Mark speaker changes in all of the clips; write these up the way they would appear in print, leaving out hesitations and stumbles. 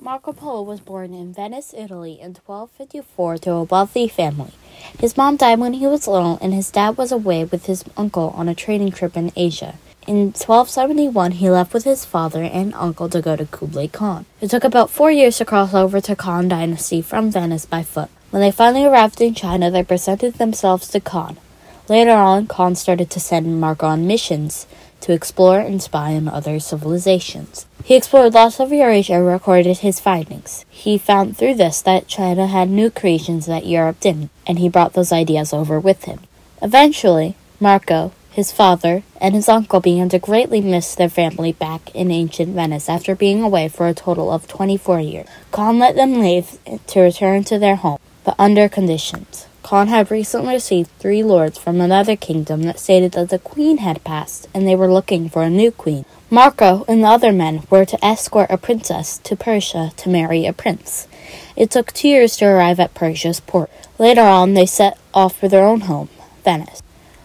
Speaker 1: Marco Polo was born in Venice, Italy in 1254 to a wealthy family. His mom died when he was little, and his dad was away with his uncle on a trading trip in Asia. In 1271, he left with his father and uncle to go to Kublai Khan. It took about 4 years to cross over to Khan Dynasty from Venice by foot. When they finally arrived in China, they presented themselves to Khan. Later on, Khan started to send Marco on missions to explore and spy on other civilizations. He explored lots of Eurasia and recorded his findings. He found through this that China had new creations that Europe didn't, and he brought those ideas over with him. Eventually, Marco, his father, and his uncle began to greatly miss their family back in ancient Venice after being away for a total of 24 years. Khan let them leave to return to their home, but under conditions. Khan had recently received 3 lords from another kingdom that stated that the queen had passed, and they were looking for a new queen. Marco and the other men were to escort a princess to Persia to marry a prince. It took 2 years to arrive at Persia's port. Later on, they set off for their own home, Venice.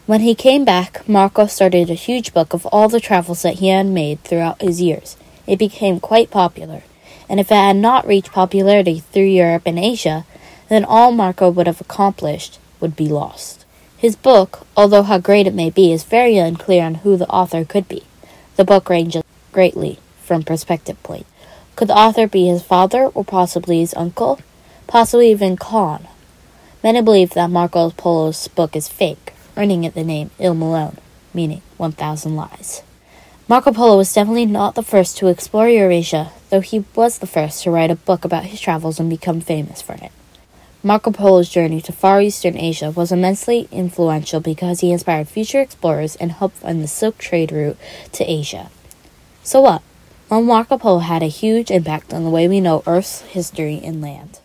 Speaker 1: When he came back, Marco started a huge book of all the travels that he had made throughout his years. It became quite popular, and if it had not reached popularity through Europe and Asia, then all Marco would have accomplished would be lost. His book, although how great it may be, is very unclear on who the author could be. The book ranges greatly from perspective point. Could the author be his father or possibly his uncle? Possibly even Khan. Many believe that Marco Polo's book is fake, earning it the name Il Malone, meaning 1,000 lies. Marco Polo was definitely not the first to explore Eurasia, though he was the first to write a book about his travels and become famous for it. Marco Polo's journey to Far Eastern Asia was immensely influential because he inspired future explorers and helped find the Silk trade route to Asia. So what? Well, Marco Polo had a huge impact on the way we know Earth's history and land.